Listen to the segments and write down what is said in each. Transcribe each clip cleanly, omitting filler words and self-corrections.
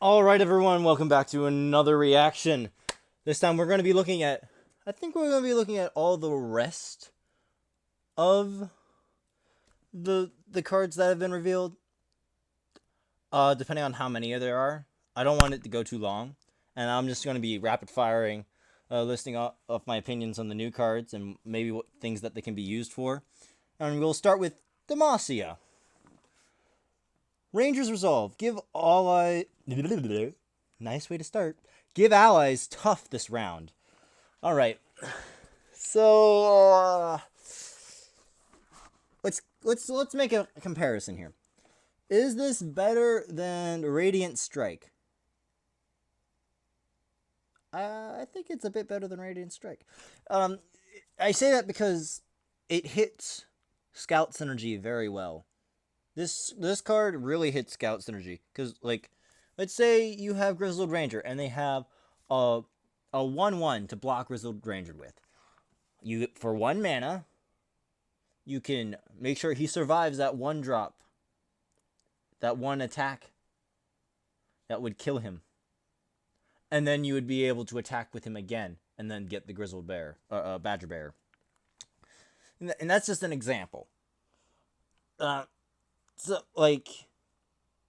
Alright everyone, welcome back to another reaction. This time we're going to be looking at, all the rest of the cards that have been revealed. Depending on how many there are. I don't want it to go too long. And I'm just going to be rapid firing, listing off my opinions on the new cards and maybe what things that they can be used for. And we'll start with Demacia. Ranger's Resolve. Give allies... Nice way to start. Give allies tough this round. Alright. So... Let's make a comparison here. Is this better than Radiant Strike? I think it's a bit better than Radiant Strike. I say that because it hits Scout Synergy very well. This card really hits Scout Synergy. Because, like, let's say you have Grizzled Ranger and they have a 1/1 to block Grizzled Ranger with. For 1 mana, you can make sure he survives that 1 drop. That 1 attack that would kill him. And then you would be able to attack with him again and then get the Grizzled Bear, Badger Bear. And that's just an example. So, like,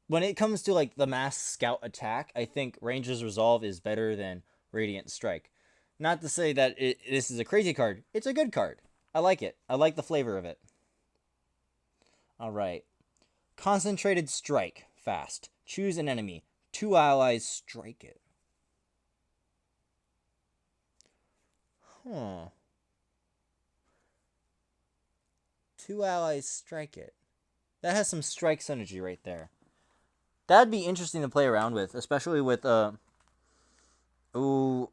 when it comes to, like, the mass scout attack, I think Ranger's Resolve is better than Radiant Strike. Not to say that this is a crazy card. It's a good card. I like it. I like the flavor of it. Alright. Concentrated Strike. Fast. Choose an enemy. 2 allies strike it. Huh. 2 allies strike it. That has some strike synergy right there. That'd be interesting to play around with, especially with ooh.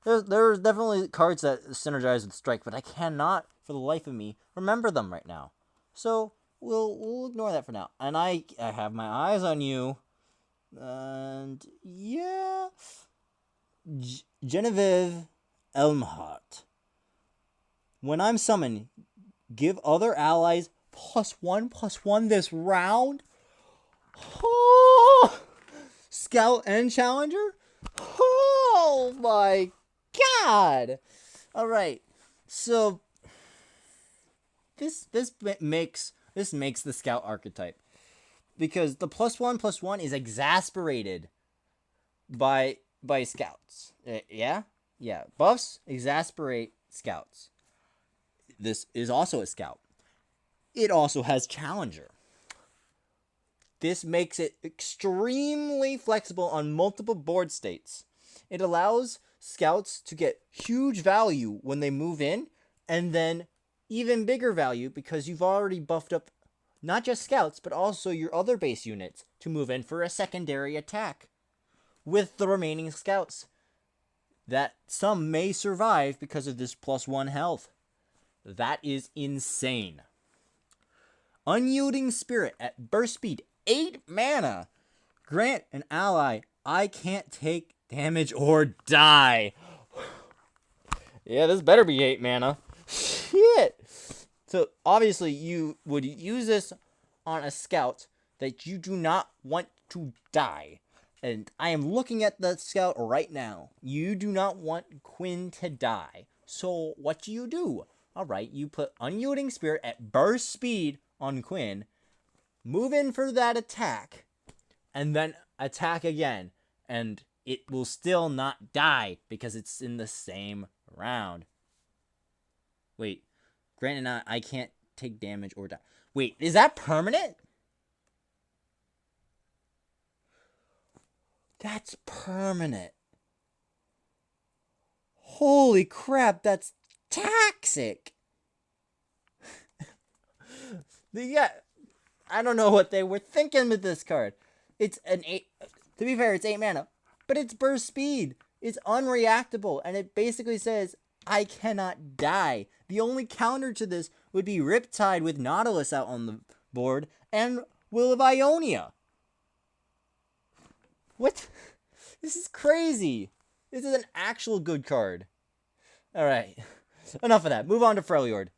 There's definitely cards that synergize with strike, but I cannot, for the life of me, remember them right now. So we'll ignore that for now. And I have my eyes on you. And yeah, Genevieve Elmhart. When I'm summoned, give other allies +1/+1 this round. Oh, Scout and Challenger. Oh my God! All right, so this makes the Scout archetype, because the +1/+1 is exasperated by Scouts. Yeah. Buffs exasperate Scouts. This is also a Scout. It also has Challenger. This makes it extremely flexible on multiple board states. It allows Scouts to get huge value when they move in, and then even bigger value because you've already buffed up not just Scouts, but also your other base units to move in for a secondary attack with the remaining Scouts. That some may survive because of this +1 health. That is insane. Unyielding Spirit at burst speed, 8 mana. Grant an ally, I can't take damage or die. Yeah, this better be 8 mana. Shit. So, obviously, you would use this on a Scout that you do not want to die. And I am looking at the Scout right now. You do not want Quinn to die. So, what do? Alright, you put Unyielding Spirit at burst speed on Quinn, move in for that attack, and then attack again. And it will still not die because it's in the same round. Wait, granted, I can't take damage or die. Wait, is that permanent? That's permanent. Holy crap, that's toxic. Yeah, I don't know what they were thinking with this card. It's an 8. To be fair, it's 8 mana, but it's burst speed. It's unreactable, and it basically says, I cannot die. The only counter to this would be Riptide with Nautilus out on the board, and Will of Ionia. What? This is crazy. This is an actual good card. Alright, enough of that. Move on to Freljord.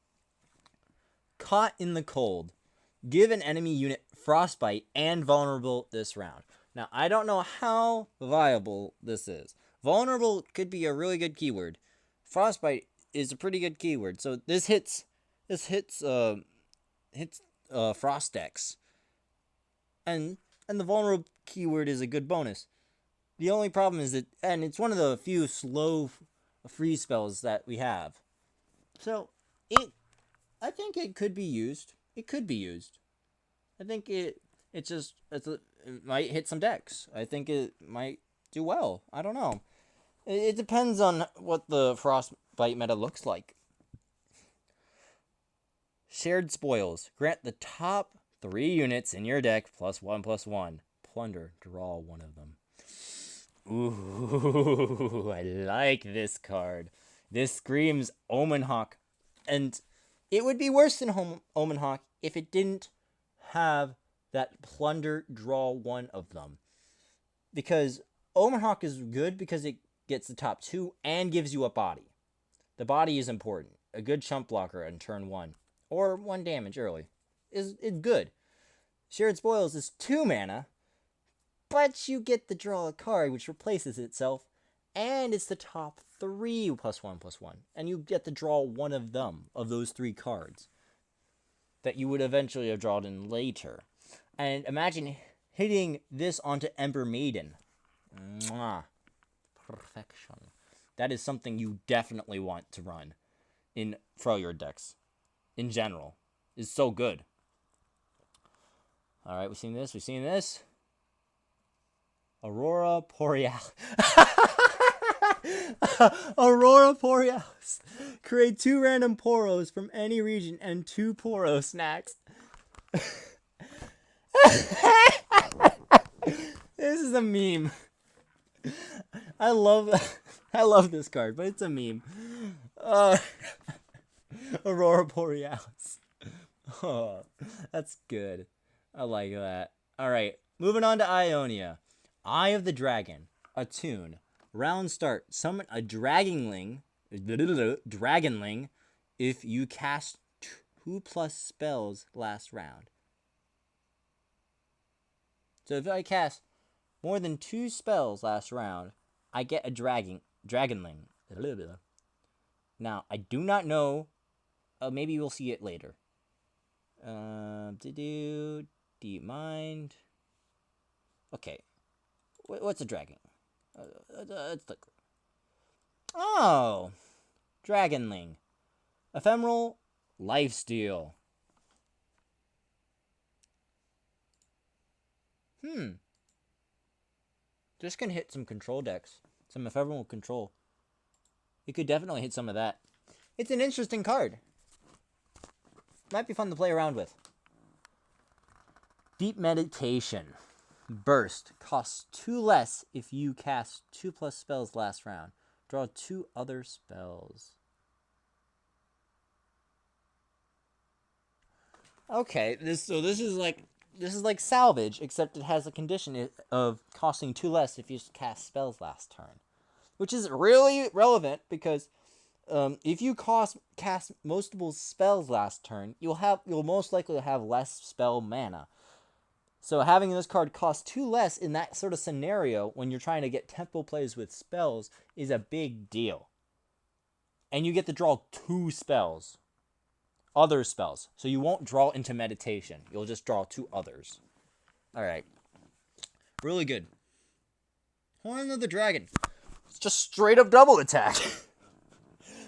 Caught in the Cold. Give an enemy unit Frostbite and Vulnerable this round. Now, I don't know how viable this is. Vulnerable could be a really good keyword. Frostbite is a pretty good keyword. So this hits frost decks. And the vulnerable keyword is a good bonus. The only problem is that, and it's one of the few slow freeze spells that we have. So I think it could be used. It could be used. I think it might hit some decks. I think it might do well. I don't know. It depends on what the Frostbite meta looks like. Shared spoils. Grant the top 3 units in your deck +1/+1. Plunder. Draw one of them. Ooh, I like this card. This screams Omen Hawk. And it would be worse than Omen Hawk if it didn't have that plunder draw one of them. Because Omen Hawk is good because it gets the top 2 and gives you a body. The body is important. A good chump blocker on turn 1. Or 1 damage early. Is good. Shared Spoils is 2 mana. But you get the draw a card which replaces itself. And it's the top 3 +1/+1. And you get to draw one of them, of those 3 cards. That you would eventually have drawn in later. And imagine hitting this onto Ember Maiden. Mwah. Perfection. That is something you definitely want to run in Freljord decks. In general. It's so good. Alright, we've seen this. Aurora Borealis. Aurora Borealis. Create 2 random Poros from any region and 2 Poro snacks. This is a meme. I love this card, but it's a meme. Aurora Borealis. Oh, that's good. I like that. Alright, moving on to Ionia. Eye of the Dragon. Attune. Round start. Summon a Dragonling if you cast 2+ spells last round. So if I cast more than 2 spells last round, I get a Dragonling. Now, I do not know. Maybe we'll see it later. Deep Mind. Okay. What's a dragon? Let's look. Oh! Dragonling. Ephemeral Lifesteal. This can hit some control decks. Some ephemeral control. You could definitely hit some of that. It's an interesting card. Might be fun to play around with. Deep Meditation. Burst. Costs 2 less if you cast 2+ spells last round. Draw 2 other spells. Okay, this is like Salvage, except it has a condition of costing 2 less if you cast spells last turn. Which is really relevant because if you cast multiple spells last turn, you'll most likely have less spell mana. So having this card cost 2 less in that sort of scenario when you're trying to get tempo plays with spells is a big deal. And you get to draw 2 spells. Other spells. So you won't draw into Meditation. You'll just draw 2 others. Alright. Really good. Horn of the Dragon. It's just straight up double attack.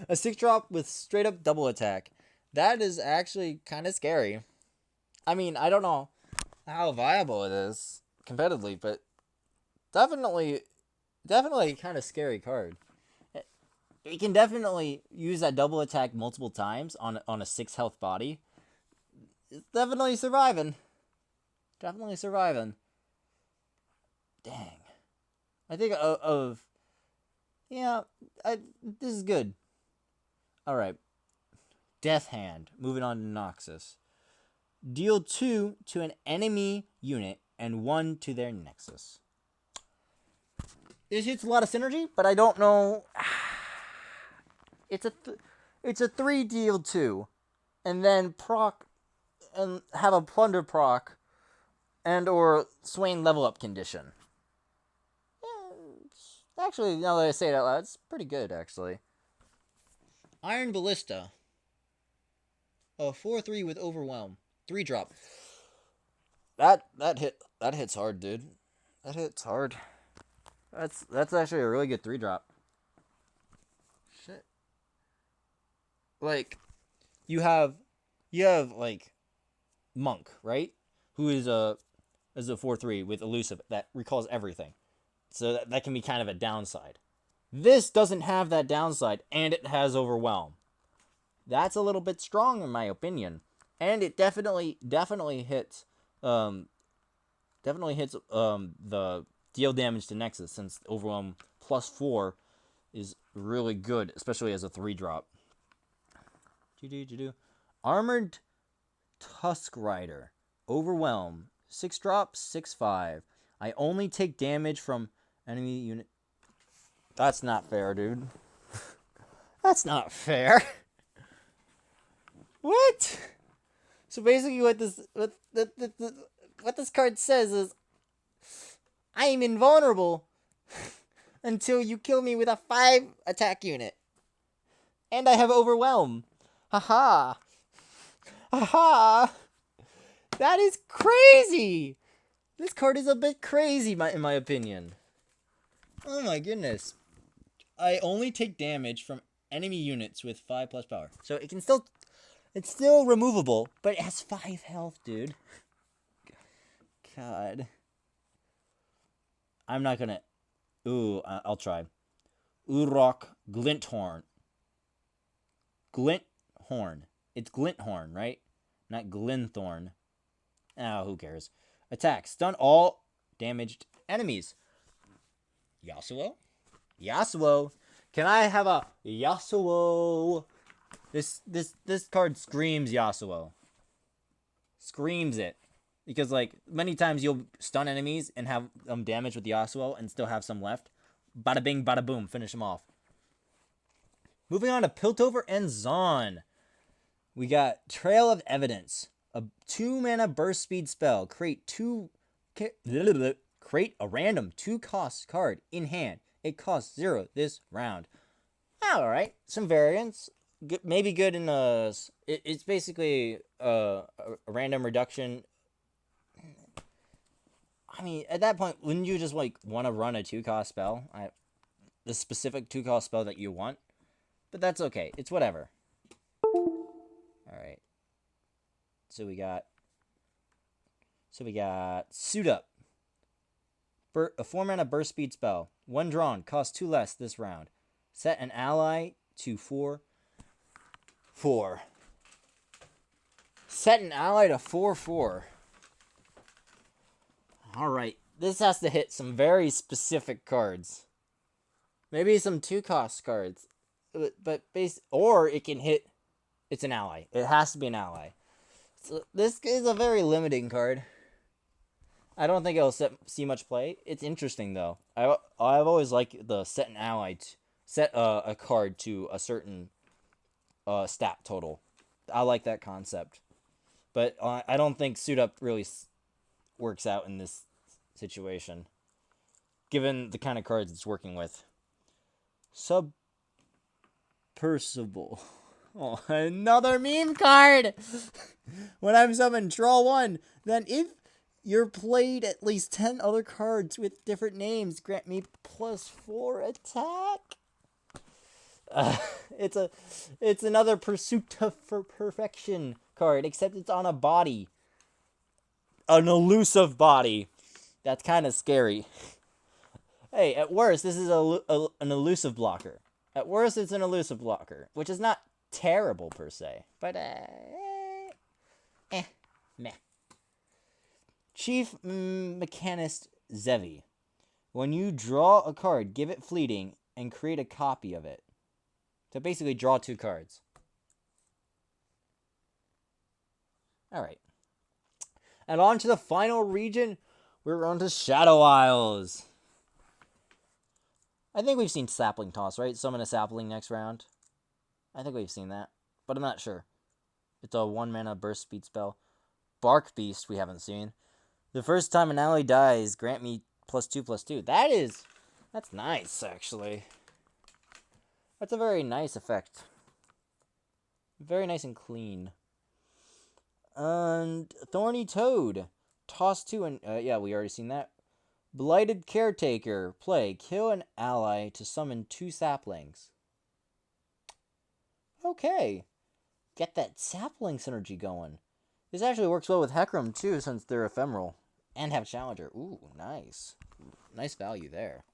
A 6-drop with straight up double attack. That is actually kind of scary. I mean, I don't know how viable it is competitively, but definitely kind of scary card. It can definitely use that double attack multiple times on a 6 health body. It's definitely surviving. Dang. I think this is good. Alright. Death Hand. Moving on to Noxus. Deal 2 to an enemy unit and 1 to their Nexus. This hits a lot of synergy, but I don't know. It's a 3 deal 2, and then proc and have a plunder proc and or Swain level up condition. Yeah, actually, now that I say it out loud, it's pretty good, actually. Iron Ballista. A 4/3 with Overwhelm. 3 drop. That hits hard, dude. That hits hard. That's actually a really good 3 drop. Shit. Like, you have like Monk, right? Who is a 4/3 with elusive that recalls everything. So that can be kind of a downside. This doesn't have that downside, and it has Overwhelm. That's a little bit strong in my opinion, and it definitely hits the deal damage to Nexus, since Overwhelm +4 is really good, especially as a 3 drop. Armored Tusk Rider, Overwhelm, 6 drop, 6/5. I only take damage from enemy unit. That's not fair, dude. That's not fair. What? So basically, what this card says is, I am invulnerable until you kill me with a 5 attack unit, and I have Overwhelm. Haha. Haha. That is crazy. This card is a bit crazy, in my opinion. Oh my goodness. I only take damage from enemy units with 5+ power. So it can still... It's still removable, but it has 5 health, dude. God. I'm not gonna... Ooh, I'll try. Urok Glinthorn. Glinthorn. It's Glinthorn, right? Not Glinthorn. Oh, who cares? Attack. Stun all damaged enemies. Yasuo? Yasuo. Can I have a Yasuo? This card screams Yasuo. Screams it. Because, like, many times you'll stun enemies and have them damage with Yasuo and still have some left. Bada bing, bada boom. Finish them off. Moving on to Piltover and Zaun. We got Trail of Evidence. A 2-mana burst speed spell. Create a random 2-cost card in hand. It costs 0 this round. Alright, some variants. Maybe good in a... It's basically a random reduction. I mean, at that point, wouldn't you just, like, want to run a 2-cost spell? The specific 2-cost spell that you want? But that's okay. It's whatever. Alright. So we got Suit Up. A 4-mana burst speed spell. 1 drawn. Costs 2 less this round. Set an ally to 4/4. Set an ally to 4/4. Alright. This has to hit some very specific cards. Maybe some 2-cost cards. But or it can hit... It's an ally. It has to be an ally. So this is a very limiting card. I don't think it'll see much play. It's interesting, though. I've always liked the set an ally... set a card to a certain stat total. I like that concept. But I don't think Suit Up really works out in this situation, given the kind of cards it's working with. Submersible. Oh, another meme card! When I'm summoned, draw 1. Then if you're played at least 10 other cards with different names, grant me +4 attack. It's another Pursuit for Perfection card, except it's on a body. An elusive body. That's kind of scary. Hey, at worst, this is an elusive blocker. At worst, it's an elusive blocker, which is not terrible per se, but meh. Chief Mechanist Zevi. When you draw a card, give it fleeting and create a copy of it. So basically, draw 2 cards. Alright. And on to the final region. We're on to Shadow Isles. I think we've seen Sapling Toss, right? Summon a sapling next round. I think we've seen that, but I'm not sure. It's a 1-mana burst speed spell. Bark Beast we haven't seen. The first time an ally dies, grant me +2/+2. That's nice, actually. That's a very nice effect. Very nice and clean. And Thorny Toad. Toss 2 and... yeah, we already seen that. Blighted Caretaker. Play. Kill an ally to summon 2 saplings. Okay. Get that sapling synergy going. This actually works well with Hecarim, too, since they're ephemeral. And have Challenger. Ooh, nice. Nice value there.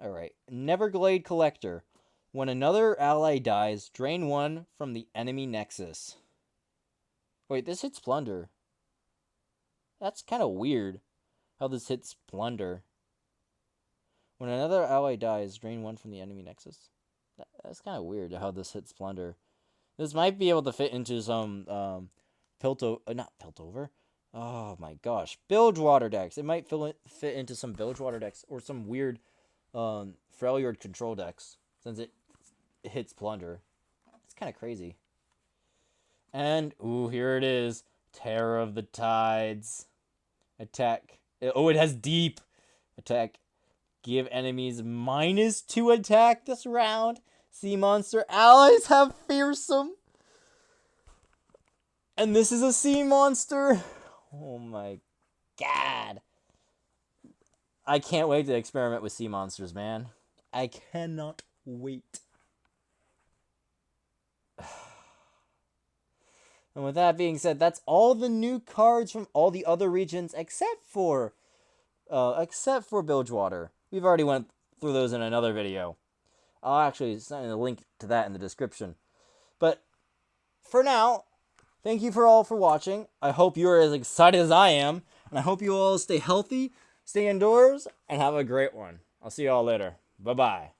Alright. Neverglade Collector. When another ally dies, drain 1 from the enemy nexus. Wait, this hits Plunder. That's kind of weird how this hits Plunder. When another ally dies, drain 1 from the enemy nexus. That's kind of weird how this hits Plunder. This might be able to fit into some not Piltover. Oh my gosh, Bilgewater decks. It might fit into some Bilgewater decks or some weird Freljord control decks since it hits Plunder. It's kind of crazy. And, ooh, here it is. Terror of the Tides. Attack. Oh, it has deep. Attack. Give enemies -2 attack this round. Sea monster allies have fearsome. And this is a sea monster. Oh my god. I can't wait to experiment with sea monsters, man. I cannot wait. And with that being said, that's all the new cards from all the other regions except for Bilgewater. We've already went through those in another video. I'll actually send a link to that in the description. But for now, thank you for all for watching. I hope you're as excited as I am, and I hope you all stay healthy, stay indoors, and have a great one. I'll see you all later. Bye-bye.